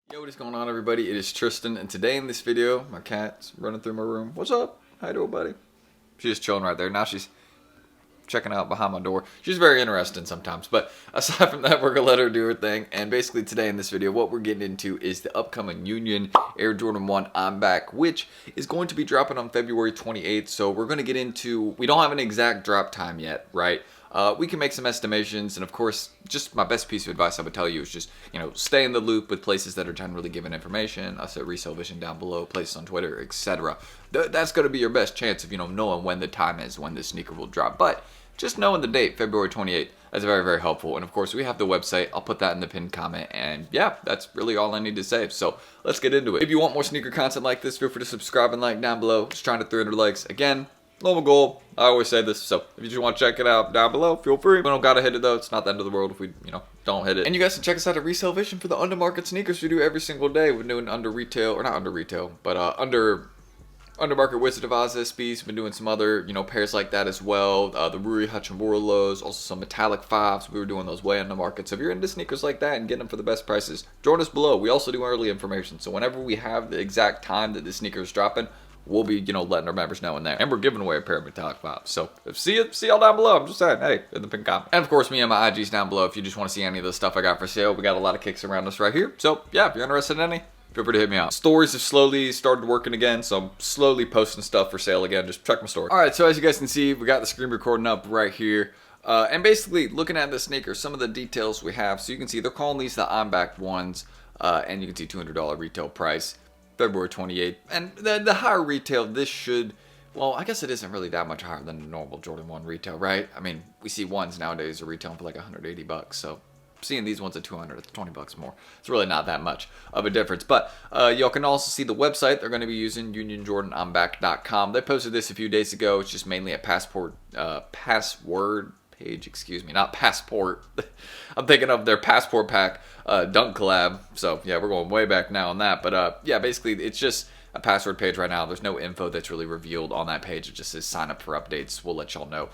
Yo, what is going on, everybody? It is Tristan, and today in this video, my cat's running through my room. What's up? How you doing, buddy? She's just chilling right there. Now she's checking out behind my door. She's very interesting sometimes, but aside from that, we're gonna let her do her thing. And basically today in this video, what we're getting into is the upcoming Union Air Jordan 1 I'm Back, which is going to be dropping on February 28th. So we're gonna get into, we don't have an exact drop time yet, right? We can make some estimations, and of course, just my best piece of advice I would tell you is just, stay in the loop with places that are generally giving information. I said Resell Vision down below, places on Twitter, etc. That's going to be your best chance of, knowing when the time is, when this sneaker will drop. But just knowing the date, February 28th, that's very, very helpful. And of course, we have the website. I'll put that in the pinned comment. And yeah, that's really all I need to say. So let's get into it. If you want more sneaker content like this, feel free to subscribe and like down below. Just trying to 300 likes. Again, normal goal. I always say this, so if you just want to check it out down below, feel free. We don't gotta hit it though. It's not the end of the world if we, don't hit it. And you guys can check us out at Resell Vision for the undermarket sneakers we do every single day. We're doing under retail, or not under retail, but undermarket Wizard of Oz SBs. We've been doing some other, pairs like that as well. The Ruri Hachimura lows, also some metallic fives. We were doing those way under market. So if you're into sneakers like that and getting them for the best prices, join us below. We also do early information. So whenever we have the exact time that the sneaker is dropping, we'll be, letting our members know in there. And we're giving away a pair of metallic fives. So see y'all down below. I'm just saying, hey, in the pin comment. And of course, me and my IG's down below if you just want to see any of the stuff I got for sale. We got a lot of kicks around us right here. So yeah, if you're interested in any, feel free to hit me out. Stories have slowly started working again, so I'm slowly posting stuff for sale again. Just check my story. All right, so as you guys can see, we got the screen recording up right here. And basically, looking at the sneaker, some of the details we have. So you can see they're calling these the I'm Back ones. And you can see $200 retail price. February 28th, and the higher retail, this should, well, I guess it isn't really that much higher than the normal Jordan 1 retail, right? I mean, we see ones nowadays are retailing for like $180, so seeing these ones at 200, it's 20 bucks more. It's really not that much of a difference, but y'all can also see the website they're going to be using, unionjordanimback.com. They posted this a few days ago. It's just mainly a password page, excuse me, not passport. I'm thinking of their passport pack dunk collab. So yeah, we're going way back now on that. But yeah, basically it's just a password page right now. There's no info that's really revealed on that page. It just says sign up for updates. We'll let y'all know,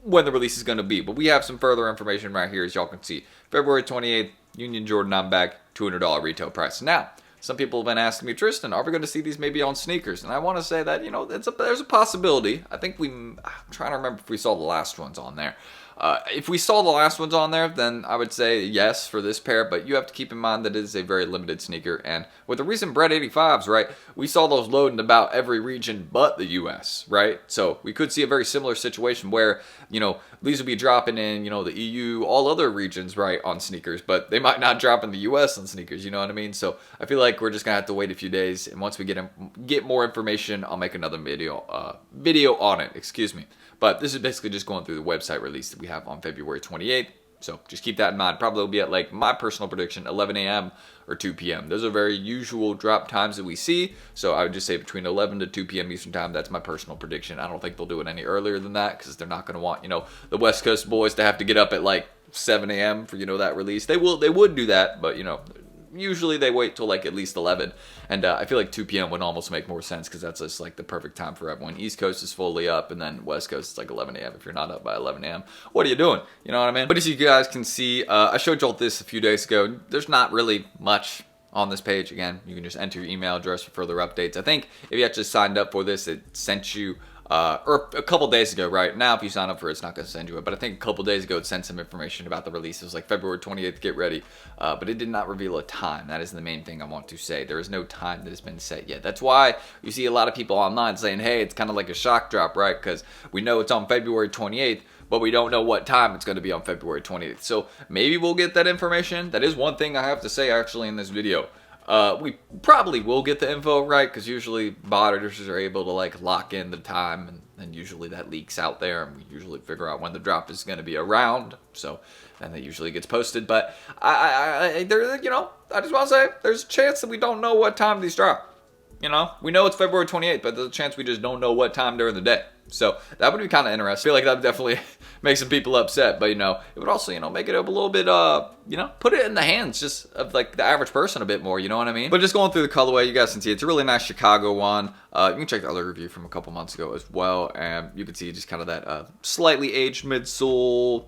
when the release is going to be. But we have some further information right here, as y'all can see. February 28th, Union Jordan I'm Back, $200 retail price. Now, some people have been asking me, Tristan, are we going to see these maybe on sneakers? And I want to say that, there's a possibility. I think I'm trying to remember if we saw the last ones on there. If we saw the last ones on there, then I would say yes for this pair, but you have to keep in mind that it is a very limited sneaker, and with the recent Bread 85s, right, we saw those load in about every region but the US, right? So we could see a very similar situation where, these will be dropping in, the EU, all other regions, right, on sneakers, but they might not drop in the US on sneakers, you know what I mean? So I feel like we're just gonna have to wait a few days, and once we get more information, I'll make another video on it, excuse me. But this is basically just going through the website release that we have on February 28th. So just keep that in mind. Probably will be at, like, my personal prediction, 11 a.m. or 2 p.m. Those are very usual drop times that we see. So I would just say between 11 to 2 p.m. Eastern time. That's my personal prediction. I don't think they'll do it any earlier than that because they're not going to want, the West Coast boys to have to get up at like 7 a.m. for, that release. They would do that, but, usually they wait till like at least 11, and I feel like 2 p.m. would almost make more sense because that's just like the perfect time for everyone. East Coast is fully up, and then West Coast is like 11 a.m. If you're not up by 11 a.m., what are you doing? You know what I mean? But as you guys can see, I showed y'all this a few days ago. There's not really much on this page. Again, you can just enter your email address for further updates. I think if you actually signed up for this, it sent you or a couple days ago, right? Now, if you sign up for it, it's not going to send you it. But I think a couple days ago, it sent some information about the release. It was like February 28th, get ready. But it did not reveal a time. That is the main thing I want to say. There is no time that has been set yet. That's why you see a lot of people online saying, hey, it's kind of like a shock drop, right? Because we know it's on February 28th, but we don't know what time it's going to be on February 28th. So maybe we'll get that information. That is one thing I have to say, actually, in this video. We probably will get the info, right? Because usually boters are able to like lock in the time, and then usually that leaks out there, and we usually figure out when the drop is going to be around. So then that usually gets posted. But I just want to say there's a chance that we don't know what time these drop. We know it's February 28th, but there's a chance we just don't know what time during the day. So that would be kind of interesting. I feel like that would definitely make some people upset, but it would also, make it up a little bit, put it in the hands just of like the average person a bit more, you know what I mean? But just going through the colorway, you guys can see it's a really nice Chicago one. You can check the other review from a couple months ago as well, and you can see just kind of that slightly aged midsole.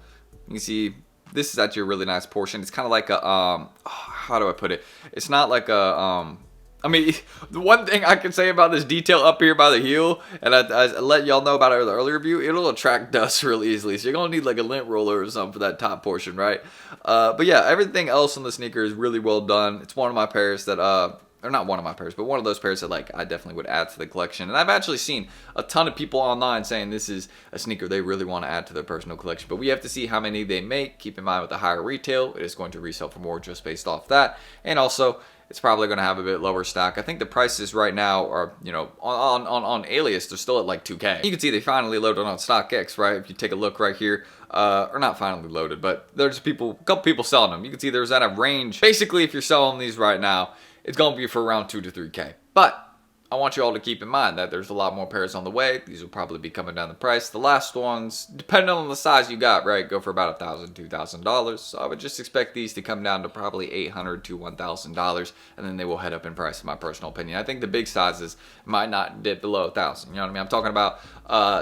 You can see this is actually a really nice portion. It's kind of like a how do I put it? It's not like a I mean, the one thing I can say about this detail up here by the heel, and I let y'all know about it in the earlier review, it'll attract dust really easily. So you're going to need like a lint roller or something for that top portion, right? But yeah, everything else on the sneaker is really well done. It's one of my pairs that, or not one of my pairs, but one of those pairs that like I definitely would add to the collection. And I've actually seen a ton of people online saying this is a sneaker they really want to add to their personal collection. But we have to see how many they make. Keep in mind with the higher retail, it is going to resell for more just based off that. And also, it's probably going to have a bit lower stock. I think the prices right now are, you know, on Alias, they're still at like 2K. You can see they finally loaded on StockX, right? If you take a look right here, or not finally loaded, but there's a couple people selling them. You can see there's at a range. Basically, if you're selling these right now, it's going to be for around 2 to 3K. But I want you all to keep in mind that there's a lot more pairs on the way. These will probably be coming down the price. The last ones, depending on the size you got, right, go for about $1,000, $2,000. So I would just expect these to come down to probably $800 to $1,000, and then they will head up in price, in my personal opinion. I think the big sizes might not dip below $1,000. You know what I mean? I'm talking about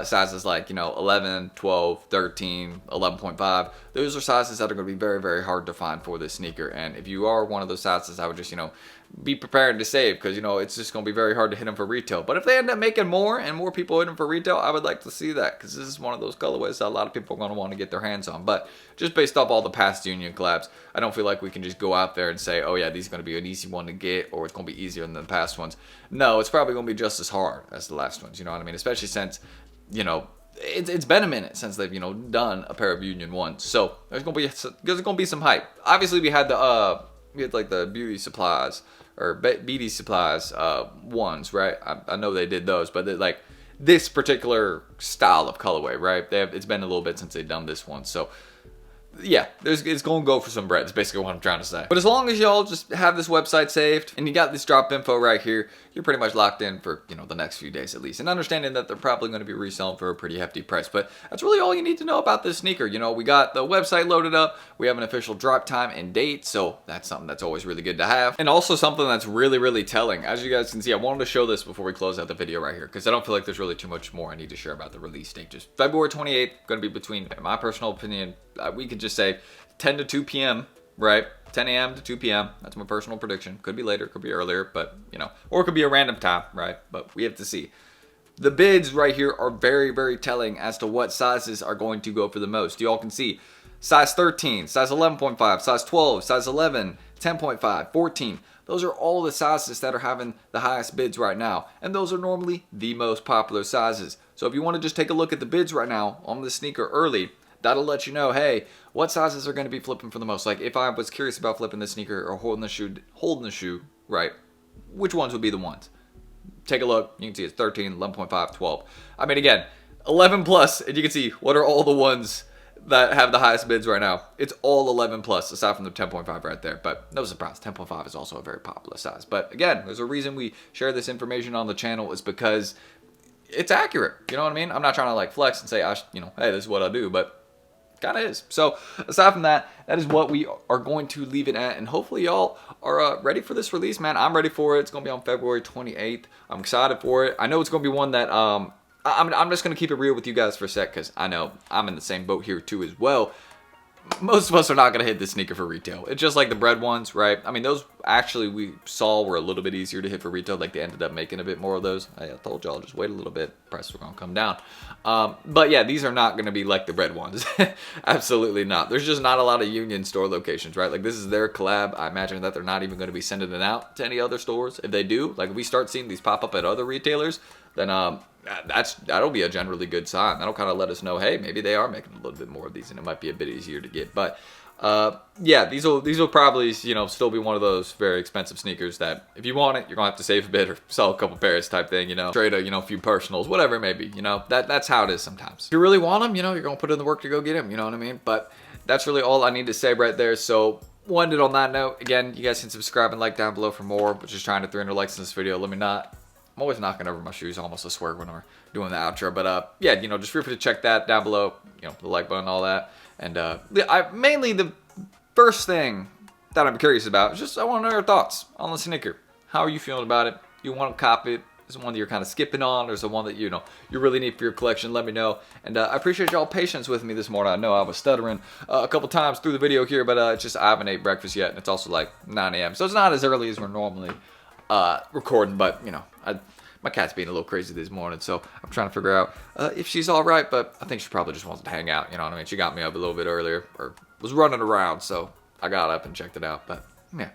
sizes like, you know, 11, 12, 13, 11.5. Those are sizes that are going to be very, very hard to find for this sneaker. And if you are one of those sizes, I would just, you know, be prepared to save, because, you know, it's just going to be very hard to hit them for retail. But if they end up making more and more people hit them for retail, I would like to see that, because this is one of those colorways that a lot of people are going to want to get their hands on. But just based off all the past Union collabs, I don't feel like we can just go out there and say, oh yeah, these are going to be an easy one to get, or it's going to be easier than the past ones. No, it's probably going to be just as hard as the last ones, you know what I mean? Especially since, you know, it's been a minute since they've, you know, done a pair of Union ones. So there's going to be some hype. Obviously we had like the beauty supplies, or BD supplies ones, right? I know they did those, but like this particular style of colorway, right? It's been a little bit since they've done this one. So yeah, it's going to go for some bread. That's basically what I'm trying to say. But as long as y'all just have this website saved and you got this drop info right here, you're pretty much locked in for, you know, the next few days at least. And understanding that they're probably going to be reselling for a pretty hefty price. But that's really all you need to know about this sneaker. You know, we got the website loaded up. We have an official drop time and date. So that's something that's always really good to have. And also something that's really, really telling. As you guys can see, I wanted to show this before we close out the video right here, because I don't feel like there's really too much more I need to share about the release date. Just February 28th, going to be between, in my personal opinion, we could just say 10 to 2 p.m., right? 10 a.m. to 2 p.m. That's my personal prediction. Could be later, could be earlier, but, you know, or it could be a random time, right? But we have to see. The bids right here are very, very telling as to what sizes are going to go for the most. You all can see size 13, size 11.5, size 12, size 11, 10.5, 14. Those are all the sizes that are having the highest bids right now. And those are normally the most popular sizes. So if you want to just take a look at the bids right now on the sneaker early, that'll let you know, hey, what sizes are going to be flipping for the most. Like if I was curious about flipping the sneaker or holding the shoe, right, which ones would be the ones? Take a look. You can see it's 13, 11.5, 12. I mean, again, 11 plus, and you can see what are all the ones that have the highest bids right now. It's all 11 plus, aside from the 10.5 right there. But no surprise, 10.5 is also a very popular size. But again, there's a reason we share this information on the channel, is because it's accurate. You know what I mean? I'm not trying to like flex and say, you know, hey, this is what I do, but kind of is. So aside from that, that is what we are going to leave it at, and hopefully y'all are ready for this release, man. I'm ready for it. It's gonna be on February 28th. I'm excited for it. I know it's gonna be one that I'm just gonna keep it real with you guys for a sec, because I know I'm in the same boat here too as well. Most of us are not going to hit this sneaker for retail. It's just like the bread ones, right? I mean, those actually we saw were a little bit easier to hit for retail. Like they ended up making a bit more of those. I told y'all, just wait a little bit. Prices are going to come down. But yeah, these are not going to be like the bread ones. Absolutely not. There's just not a lot of Union store locations, right? Like this is their collab. I imagine that they're not even going to be sending it out to any other stores. If they do, like if we start seeing these pop up at other retailers, then that'll be a generally good sign. That'll kind of let us know, hey, maybe they are making a little bit more of these, and it might be a bit easier to get. But yeah, these will probably, you know, still be one of those very expensive sneakers that if you want it, you're gonna have to save a bit or sell a couple pairs type thing, you know, trade a, you know, a few personals, whatever it may be, you know. That's how it is sometimes. If you really want them, you know, you're gonna put in the work to go get them, you know what I mean? But that's really all I need to say right there. So wanted on that note, again, you guys can subscribe and like down below for more. But just trying to 300 likes in this video. Let me not. I'm always knocking over my shoes, almost a swear when we're doing the outro. But yeah, you know, just feel free to check that down below, you know, the like button, all that. And mainly the first thing that I'm curious about is just I want to know your thoughts on the sneaker. How are you feeling about it? You want to cop it? there's one that you're kind of skipping on, there's the one that, you know, you really need for your collection, let me know. And I appreciate y'all patience with me this morning. I know I was stuttering a couple times through the video here, but it's just I haven't ate breakfast yet, and it's also like 9 a.m. So it's not as early as we're normally recording, but, you know, my cat's being a little crazy this morning, so I'm trying to figure out if she's all right, but I think she probably just wants to hang out, you know what I mean? She got me up a little bit earlier, or was running around, so I got up and checked it out, but, yeah,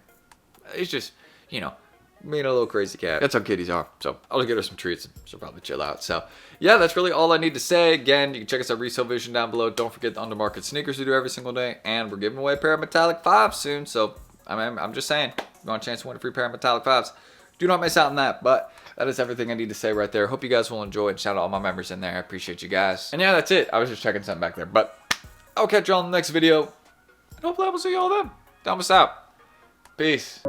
it's just, you know, being a little crazy cat. That's how kitties are, so I'll just get her some treats, and she'll probably chill out. So, yeah, that's really all I need to say. Again, you can check us out Resale Vision down below. Don't forget the undermarket sneakers we do every single day, and we're giving away a pair of metallic 5s soon, so, I'm just saying, if you want a chance to win a free pair of metallic 5s, do not miss out on that. But that is everything I need to say right there. Hope you guys will enjoy it. Shout out all my members in there. I appreciate you guys. And yeah, that's it. I was just checking something back there. But I'll catch you all in the next video. And hopefully I will see you all then. Thomas out. Peace.